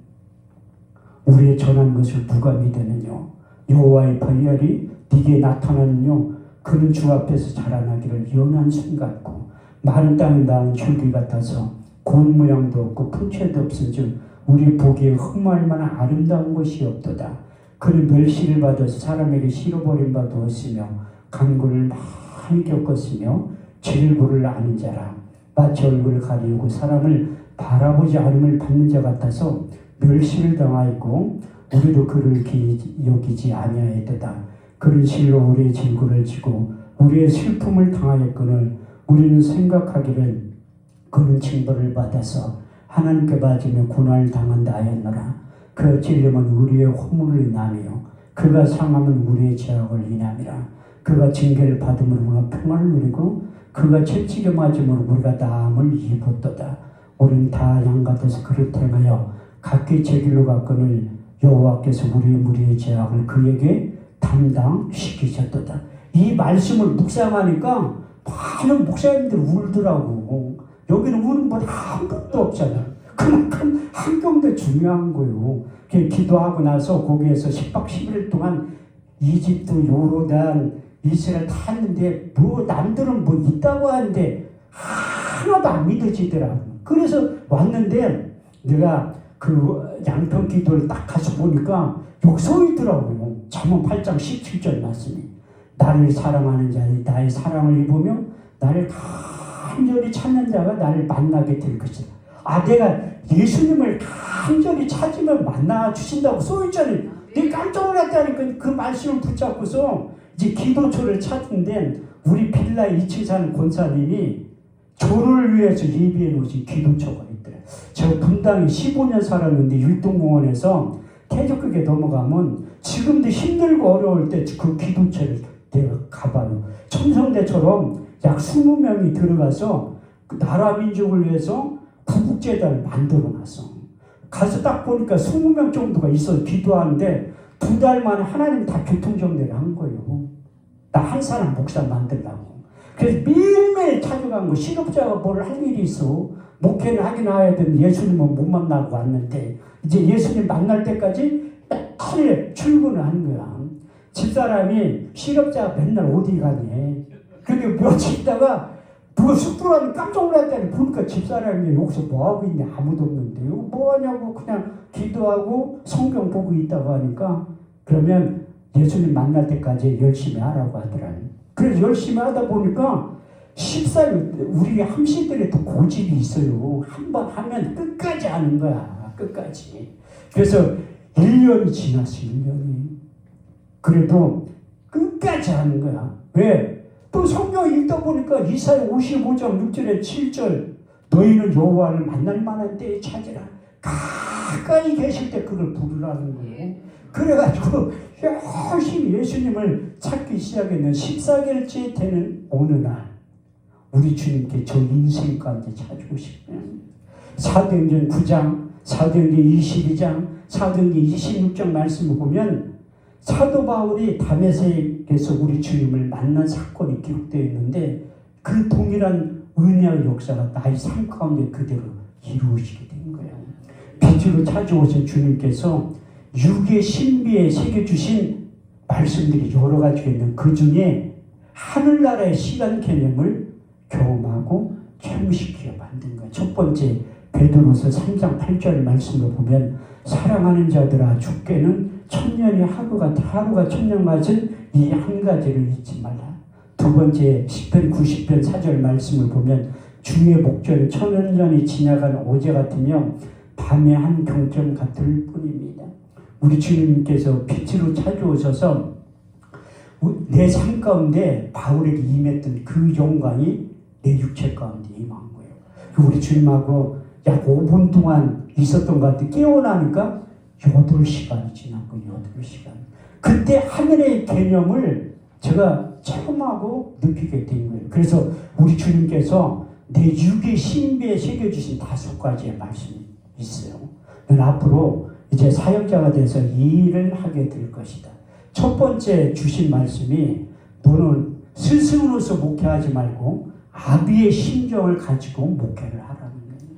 우리의 전한 것을 누가 믿었느냐. 여호와의 번열이 네게 나타나느뇨. 그는 주 앞에서 자라나기를 연한 순 같고 마른 땅에 나온 줄기 같아서 곤 모양도 없고 풍채도 없은즉 우리 보기에 흠모할 만한 아름다운 것이 없도다. 그는 멸시를 받아서 사람에게 실어버린 바도 없으며 간구를 많이 겪었으며 질고를 아는 자라. 마치 얼굴을 가리우고 사람을 바라보지 않음을 받는 자 같아서 멸시를 당하였고 우리도 그를 여기지 아니하였도다. 그는 실로 우리의 질고를 지고 우리의 슬픔을 당하였거늘 우리는 생각하기를 그는 징벌을 받아서 하나님께 맞으며 고난을 당한다 하였노라. 그 찔림은 우리의 허물을 인하며 그가 상함은 우리의 죄악을 인함이라. 그가 징계를 받음으로 우리가 평안을 누리고 그가 채찍에 맞음으로 우리가 나음을 입었도다. 우리는 다 양같아서 그를 행하여 각기 제 길로 갔거늘 여호와께서 우리의 무리의 죄악을 그에게 담당시키셨도다. 이 말씀을 묵상하니까 많은 목사님들 울더라고. 여기는 우는 분 한 분도 없잖아. 그만큼 환경도 중요한 거예요. 기도하고 나서 거기에서 10박 11일 동안 이집트, 요르단, 이스라엘 다 했는데 뭐 남들은 뭐 있다고 하는데 하나도 안 믿어지더라고. 그래서 왔는데 내가 그 양평 기도를 딱 가서 보니까 여기 써 있더라고요. 잠언 8장 17절 말씀이 나를 사랑하는 자는 나의 사랑을 입으며 나를 간절히 찾는 자가 나를 만나게 될 것이다. 아, 내가 예수님을 간절히 찾으면 만나 주신다고 써 있잖아요. 내가 깜짝 놀랐다니까. 그 말씀을 붙잡고서 이제 기도처를 찾는데 우리 빌라 2층 사는 권사님이 저를 위해서 예비해 놓으신 기도처가 있더래. 저 분당에 15년 살았는데 율동공원에서 태적극에 넘어가면 지금도 힘들고 어려울 때 그 기도처를 내가 가봐요. 첨성대처럼 약 20명이 들어가서 그 나라 민족을 위해서 구국재단을 만들어놨어. 가서 딱 보니까 20명 정도가 있어 기도하는데 2달 만에 하나님 다 교통정리를 한 거예요. 나 한 사람 목사 만들라고. 그래서 매일매일 찾아간 거. 실업자가 뭘 할 일이 있어. 목회는 하긴 해야 되는데 예수님은 못 만나고 왔는데 이제 예수님 만날 때까지 매일 출근을 하는 거야. 집사람이 실업자가 맨날 어디 가니. 그게 며칠 있다가 누가 숯불하니 깜짝 놀랐다니. 보니까 집사람이 여기서 뭐하고 있냐. 아무도 없는데요. 뭐하냐고 그냥 기도하고 성경 보고 있다고 하니까 그러면 예수님 만날 때까지 열심히 하라고 하더라고요. 그래서 열심히 하다 보니까 14일 우리 함씨들에도 고집이 있어요. 한번 하면 끝까지 하는 거야. 끝까지. 그래서 1년이 지났어. 1년이. 그래도 끝까지 하는 거야. 왜? 또 성경 읽다 보니까 이사야 55장 6절에 7절 너희는 여호와를 만날 만한 때에 찾으라. 가까이 계실 때 그걸 부르라는 거예요. 그래가지고 열심히 예수님을 찾기 시작했는 14개월째 되는 어느 날 우리 주님께 저 인생 가운데 찾아오시면 사도행전 9장, 사도행전 22장, 사도행전 26장 말씀을 보면 사도 바울이 다메섹에서 우리 주님을 만난 사건이 기록되어 있는데 그 동일한 은혜의 역사가 나의 삶 가운데 그대로 이루어지게 된 거예요. 빛으로 찾아오신 주님께서 육의 신비에 새겨주신 말씀들이 여러 가지가 있는 그 중에 하늘나라의 시간 개념을 경험하고 체험시키어 만든 거예요. 첫 번째 베드로서 3장 8절 말씀을 보면 사랑하는 자들아 주께는 천년이 하루가 1000년 같은 이 한 가지를 잊지 말라. 두 번째 시편 90편 4절 말씀을 보면 주의 목전에 1000년이 지나간 어제 같으며 밤의 한 경점 같을 뿐입니다. 우리 주님께서 빛으로 찾아오셔서 내 삶 가운데 바울에게 임했던 그 영광이 내 육체 가운데 임한 거예요. 우리 주님하고 약 5분 동안 있었던 것 같아. 깨어나니까 8시간이 지난 거예요. 8시간. 그때 하늘의 개념을 제가 체험하고 느끼게 된 거예요. 그래서 우리 주님께서 내 육의 신비에 새겨주신 5가지의 말씀이 있어요. 넌 앞으로 이제 사역자가 돼서 이 일을 하게 될 것이다. 첫 번째 주신 말씀이 너는 스승으로서 목회하지 말고 아비의 심정을 가지고 목회를 하라는 거예요.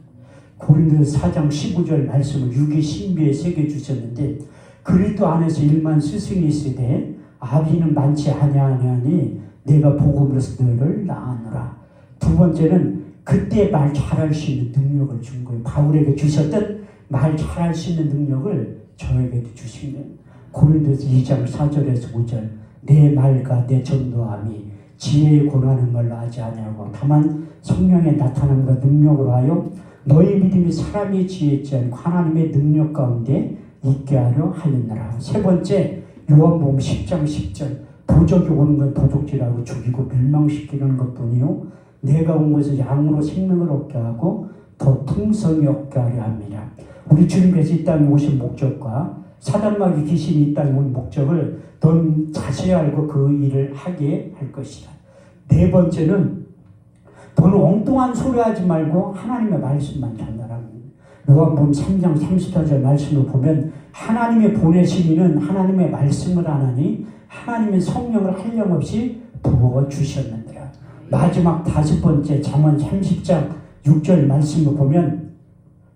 고린도서 4장 15절 말씀을 육의 신비에 새겨주셨는데 그리스도 안에서 일만 스승이 있으되 아비는 많지 아니하니 내가 복음으로서 너희를 낳았노라. 두 번째는 그때 말 잘할 수 있는 능력을 준 거예요. 바울에게 주셨던 말 잘할 수 있는 능력을 저에게도 주신 거예요. 고린도서 2장 4절에서 5절 내 말과 내 전도함이 지혜에 권하는 걸로 하지 아니하고 다만 성령의 나타남과 능력으로 하여 너희 믿음이 사람의 지혜에 있지 않고 하나님의 능력 가운데 있게 하려 하였느라. 세 번째, 요한복음 10장 10절. 도적이 오는 건 도둑질하고 죽이고 멸망시키는 것뿐이요 내가 온 것은 양으로 생명을 얻게 하고 더 풍성히 얻게 하려 합니다. 우리 주님께서 이 땅에 오신 목적과 사단마귀 귀신이 이 땅에 온 목적을 더 자세히 알고 그 일을 하게 할 것이다. 네 번째는 너는 엉뚱한 소리 하지 말고 하나님의 말씀만 전달하는 거예요. 요한복음 3장 34절 말씀을 보면 하나님의 보내신 이는 하나님의 말씀을 안 하니 하나님의 성령을 한량없이 부어주셨느니라. 마지막 다섯 번째 잠언 30장 6절 말씀을 보면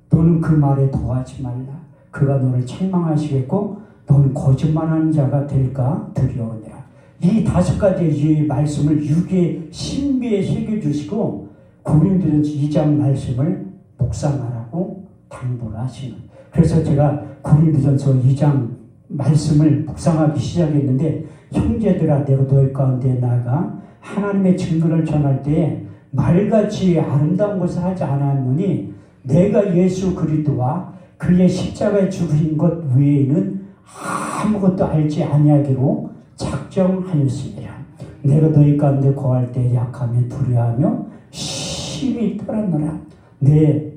너는 그 말에 더하지 말라. 그가 너를 책망하시겠고 너는 거짓말하는 자가 될까 두려우니라. 이 다섯 가지의 말씀을 육의 신비에 새겨주시고 고린도전서 2장 말씀을 묵상하라고 당부를 하시는. 그래서 제가 고린도전서 2장 말씀을 묵상하기 시작했는데 형제들아 내가 너희 가운데 나아가 하나님의 증거를 전할 때에 말같이 아름다운 것을 하지 않았느니 내가 예수 그리스도와 그의 십자가에 죽으신 것 외에는 아무것도 알지 아니하기로 작정하였습니다. 내가 너희 가운데 거할 때 약하며 두려워하며 심히 떨었노라. 내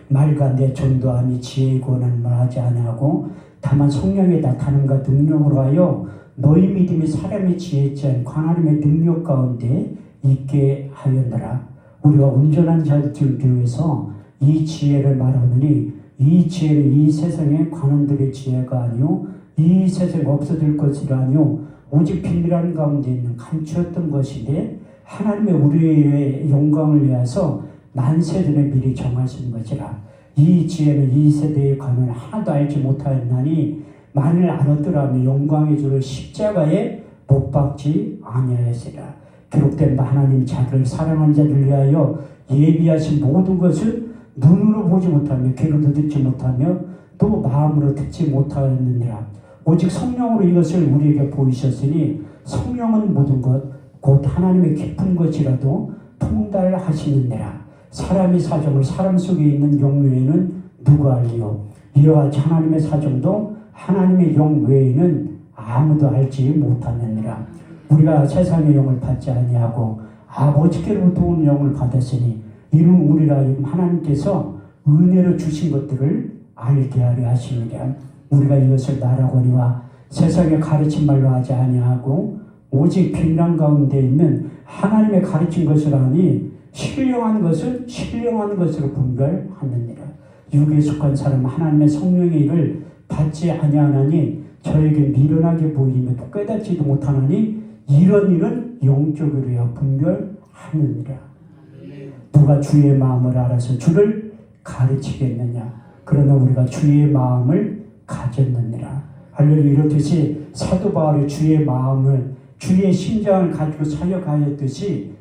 말과 내 전도함이 지혜의 권한을 하지 아니하고 다만 성령의 나타남과 능력으로 하여 너희 믿음이 사람의 지혜지 않고 하나님의 능력 가운데 있게 하였노라. 우리가 온전한 자들 위해서 이 지혜를 말하느니 이 지혜는 이 세상의 관원들의 지혜가 아니요 이 세상에 없어질 것이라 아니요 오직 비밀한 가운데 있는 감추었던 것인데 하나님의 우리의 영광을 위해서 만세전에 미리 정하신 것이라. 이 지혜는 이 세대의 관을 하나도 알지 못하였나니 만일 알았더라면 영광의 주를 십자가에 못 박지 아니하였으리라. 기록된 바 하나님 자기를 사랑하는 자를 위하여 예비하신 모든 것을 눈으로 보지 못하며 귀로 듣지 못하며 또 마음으로 듣지 못하였느니라. 오직 성령으로 이것을 우리에게 보이셨으니 성령은 모든 것 곧 하나님의 깊은 것이라도 통달하시느니라. 사람의 사정을 사람 속에 있는 영 외에는 누가 알리요. 이와 같이 하나님의 사정도 하나님의 영 외에는 아무도 알지 못하느니라. 우리가 세상의 영을 받지 아니하고 아버지께로부터 온 영을 받았으니 이는 우리라 하나님께서 은혜로 주신 것들을 알게 하려 하시느니라. 우리가 이것을 말하거니와 세상의 가르친 말로 하지 아니하고 오직 빛난 가운데 있는 하나님의 가르친 것을 하니 신령한 것은 신령한 것으로 분별하느니라. 육에 속한 사람은 하나님의 성령의 일을 받지 아니하나니 저에게 미련하게 보이며 깨닫지도 못하나니 이런 일은 영적으로야 분별하느니라. 누가 주의 마음을 알아서 주를 가르치겠느냐. 그러나 우리가 주의 마음을 가졌느니라. 할렐루야. 이렇듯이 사도 바울이 주의 마음을 주의 심장을 가지고 사역하였듯이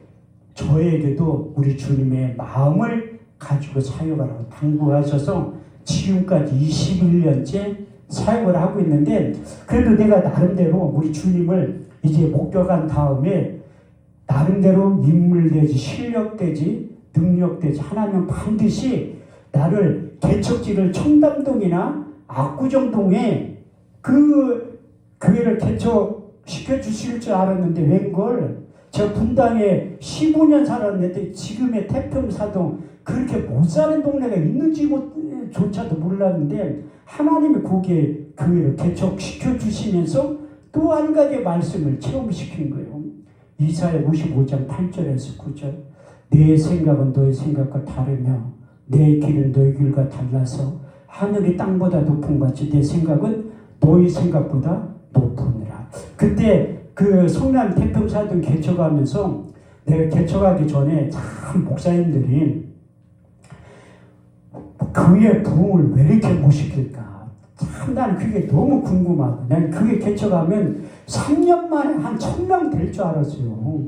저에게도 우리 주님의 마음을 가지고 사역하라고 당부하셔서 지금까지 21년째 사역을 하고 있는데 그래도 내가 나름대로 우리 주님을 이제 목격한 다음에 나름대로 인물되지 실력되지 능력되지 하나님 반드시 나를 개척지를 청담동이나 압구정동에 그 교회를 개척시켜 주실 줄 알았는데 웬걸 제가 분당에 15년 살았는데 지금의 태평사동 그렇게 못 사는 동네가 있는지 조차도 몰랐는데 하나님이 거기에 교회를 개척시켜 주시면서 또 한 가지 말씀을 체험시킨 거예요. 이사야 55장 8절에서 9절. 내 생각은 너의 생각과 다르며 내 길은 너의 길과 달라서 하늘이 땅보다 높은 것 같이 내 생각은 너의 생각보다 높으니라. 그때 그 성남 태평사동 개척하면서 내가 개척하기 전에 참 목사님들이 교회 부흥을 왜 이렇게 못 시킬까? 참 나는 그게 너무 궁금하고 난 그게 개척하면 3년 만에 한 1000명 될 줄 알았어요.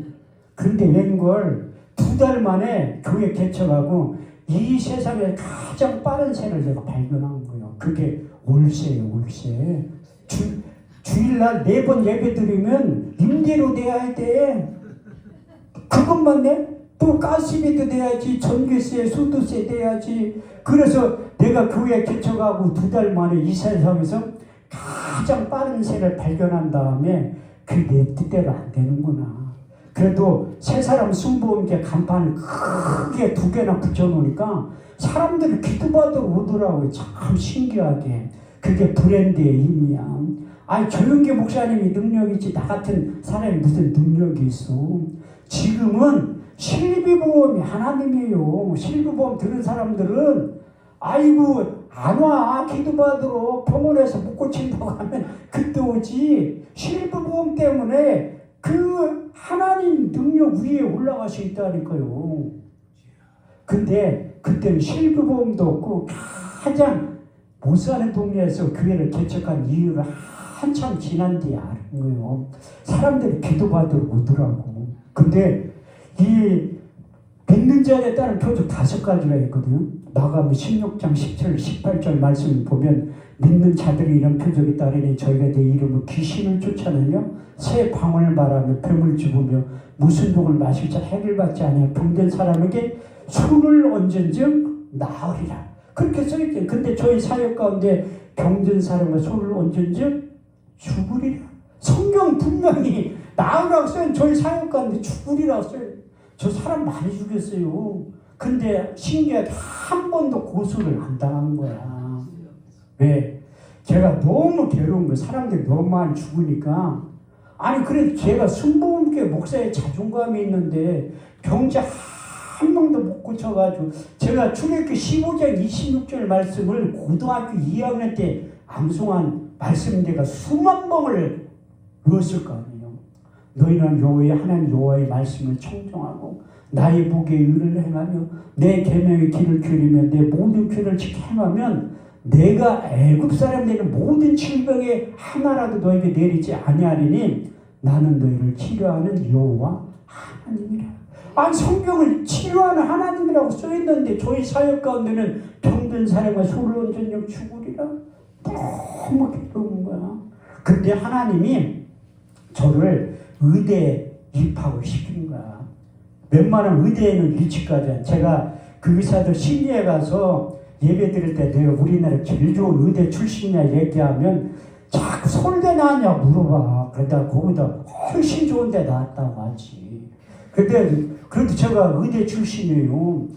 근데 웬걸 2달 만에 교회 개척하고 이 세상에 가장 빠른 새를 내가 발견한 거예요. 그게 올세예요. 올세. 주일날 4번 예배 드리면 임대료 내야 돼. 그것만 내? 또 가스비도 내야지, 전기세, 수도세 내야지. 그래서 내가 교회 개척하고 2달 만에 이 세상에서 가장 빠른 새를 발견한 다음에 그게 내 뜻대로 안 되는구나. 그래도 세 사람 승부함께 간판을 크게 2개나 붙여놓으니까 사람들이 기도받으러 오더라고요. 참 신기하게. 그게 브랜드의 힘이야. 아니 조용기 목사님이 능력이지 나 같은 사람이 무슨 능력이 있어. 지금은 실비보험이 하나님이에요. 실비보험 들은 사람들은 아이고 안 와. 기도받으러 병원에서 못 고친다고 하면 그때 오지. 실비보험 때문에 그 하나님 능력 위에 올라갈 수 있다니까요. 근데 그때는 실비보험도 없고 가장 못 사는 동네에서 교회를 개척한 이유를 한참 지난 뒤에 아는 거예요. 사람들이 기도받으러 오더라고. 근데 이 믿는 자에 따른 표적 5가지가 있거든요. 마가복음 16장 17, 18절 말씀을 보면 믿는 자들이 이런 표적이 따르니 저희가 내 이름으로 귀신을 쫓아내며 새 방언을 말하며 뱀을 죽으며 무슨 독을 마실 자 해를 받지 아니하여 병든 사람에게 손을 얹은즉 나으리라. 그렇게 써있죠. 근데 저희 사역 가운데 병든 사람과 손을 얹은즉 죽으리라. 성경 분명히 나으라고 써요. 저희 사역 가운데 죽으리라고 써요. 저 사람 많이 죽였어요. 근데 신기하게 한 번도 고소를 안 당한 거야. 왜? 제가 너무 괴로운 거예요. 사람들이 너무 많이 죽으니까. 아니 그래도 제가 순복음교회 목사의 자존감이 있는데 병자 한 명도 못 고쳐가지고 제가 출애굽기 15장 26절 말씀을 고등학교 2학년 때 암송한 말씀인데가 수만 번을 외웠을 거 아니에요. 너희는 여호와의 하나님 여호와의 말씀을 청정하고 나의 복에 의를 행하며 내 계명의 길을 기울이며 내 모든 길을 지켜 행하면 내가 애굽 사람들의 모든 질병에 하나라도 너에게 내리지 아니하리니 나는 너희를 치료하는 여호와 하나님이라. 아니 성경을 치료하는 하나님이라고 써있는데 저희 사역 가운데는 병든 사람과 손을 얹은즉 죽으리라. 너무 괴로운 거야. 근데 하나님이 저를 의대에 입학을 시킨 거야. 웬만한 의대에는 일찍까지 한. 제가 그 의사들 심리에 가서 예배 드릴 때 내가 우리나라 제일 좋은 의대 출신이냐 얘기하면 자꾸 서울대 나왔냐 물어봐. 그러다가 거기다 훨씬 좋은 데 나왔다고 하지. 근데 그래도 제가 의대 출신이에요.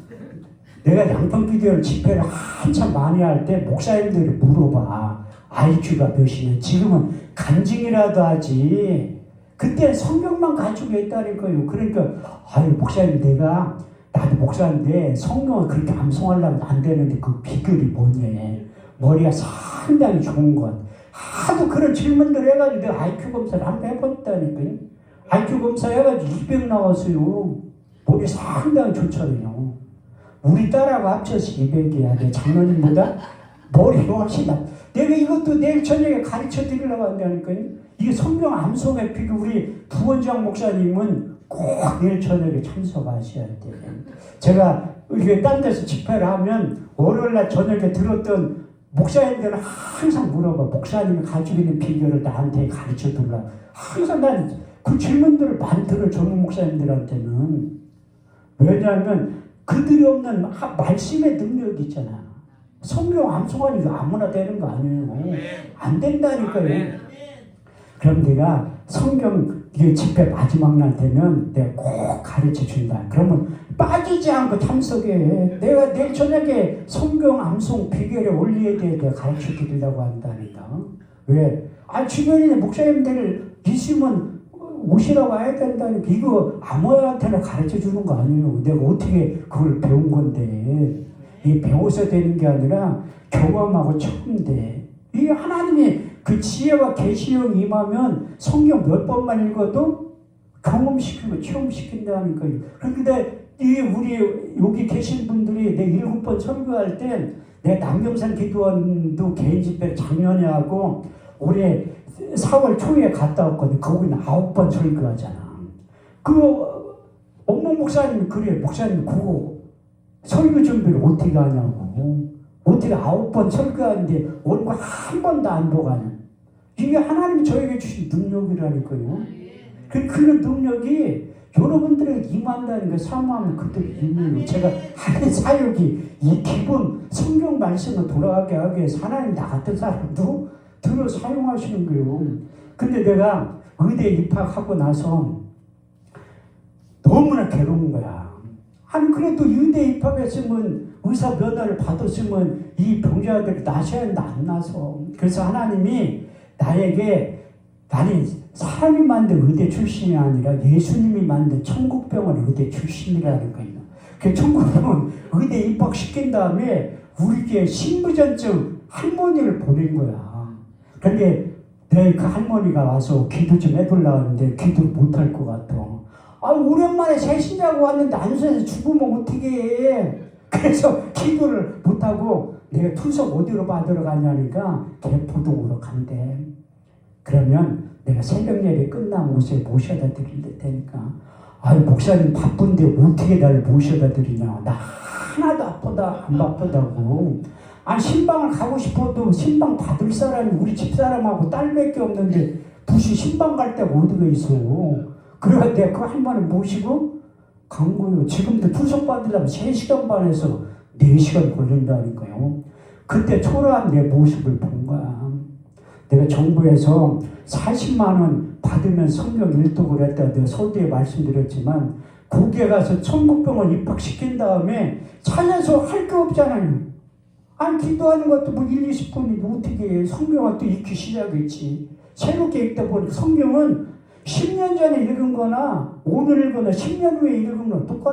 내가 양평비디오 집회를 한참 많이 할 때 목사님들이 물어봐. IQ가 몇이냐. 지금은 간증이라도 하지. 그때 성경만 가지고 있다니까요. 그러니까 아유 목사님 나도 목사인데 성경을 그렇게 암송하려면 안 되는데 그 비결이 뭐냐. 머리가 상당히 좋은 것. 하도 그런 질문들 해가지고 내가 IQ 검사를 한번 해봤다니까요. IQ 검사 해가지고 200 나왔어요. 머리 상당히 좋잖아요. 우리 딸하고 합쳐서 200이야. 내 장로님보다 머리가 훨씬 나. 내가 이것도 내일 저녁에 가르쳐 드리려고 한다니까요. 이게 성경 암송의 비결. 우리 부원장 목사님은 꼭 내일 저녁에 참석하셔야 돼요. 제가 이게 딴 데서 집회를 하면 월요일날 저녁에 들었던 목사님들은 항상 물어봐. 목사님이 가지고 있는 비결을 나한테 가르쳐 달라. 항상 난 그 질문들을 많이 들어요. 젊은 목사님들한테는. 왜냐하면 그들이 없는 말씀의 능력이 있잖아. 성경 암송하니 아무나 되는 거 아니에요. 안 된다니까요. 그럼 내가 성경 집회 마지막 날 되면 내가 꼭 가르쳐 준다. 그러면 빠지지 않고 참석해. 내가 내일 저녁에 성경 암송 비결에 올려야 돼. 내가 가르쳐 드리려고 한다니까. 왜? 주변에 목사님들 있으면 오시라고 해야 된다니까. 이거 아무한테나 가르쳐 주는 거 아니에요. 내가 어떻게 그걸 배운 건데. 이게 배워서 되는 게 아니라 경험하고 처음 돼. 이게 하나님이 그 지혜와 계시형 임하면 성경 몇 번만 읽어도 경험시키고 체험시킨다니까요. 그런데 우리 여기 계신 분들이 내 7번 설교할 때 내 남경산 기도원도 개인 집회 작년에 하고 올해 4월 초에 갔다 왔거든. 거기는 9번 설교하잖아. 엄모 목사님이 그래. 목사님 그거 설교 준비를 어떻게 하냐고. 어떻게 9번 설교하는데 얼굴 한 번도 안 보고 하냐. 이게 하나님이 저에게 주신 능력이라니까요. 그런 능력이 여러분들에게 임한다는 거 사모하면 그대로 임해요. 제가 하는 사역이 이 기본 성경 말씀으로 돌아가게 하기 위해서 하나님 나 같은 사람도 들어 사용하시는 거예요. 근데 내가 의대 입학하고 나서 너무나 괴로운 거야. 아니 그래도 의대 입학했으면 의사 면허를 받았으면 이 병자들이 나셔야 한다 안 나서. 그래서 하나님이 나에게 나는 사람이 만든 의대 출신이 아니라 예수님이 만든 천국병원 의대 출신이라는 거예요. 그 천국병원 의대 입학시킨 다음에 우리 교회 신부전증 할머니를 보낸 거야. 근데 내 그 할머니가 와서 기도 좀 해달라고 하는데 기도를 못할 것 같아. 아 오랜만에 새신자고 왔는데 안수해서 죽으면 어떻게 해. 그래서 기도를 못하고 내가 투석 어디로 받으러 가냐니까 개포동으로 간대. 그러면 내가 새벽 예배 끝나고 오세 모셔다 드릴 테니까 아유 목사님 바쁜데 어떻게 나를 모셔다 드리냐. 나 하나도 아프다 안 바쁘다고. 아니 신방을 가고 싶어도 신방 받을 사람이 우리 집사람하고 딸밖에 없는데 무슨 신방 갈 데가 어디가 있어. 그래서 내가 그 할머니 모시고 간 거예요. 지금도 투석 받으려면 3시간 반에서 4시간 걸린다니까요. 그때 초라한 내 모습을 본 거야. 내가 정부에서 40만 원 받으면 성경 일독을 했다. 내가 서두에 말씀드렸지만 거기에 가서 천국병원 입학시킨 다음에 살려서 할 게 없잖아요. 아니 기도하는 것도 뭐 1, 20분이 어떻게 해. 성경을 또 읽기 시작했지. 새롭게 읽다 보니까 성경은 10년 전에 읽은 거나 오늘 읽거나 10년 후에 읽은 거랑 똑같아.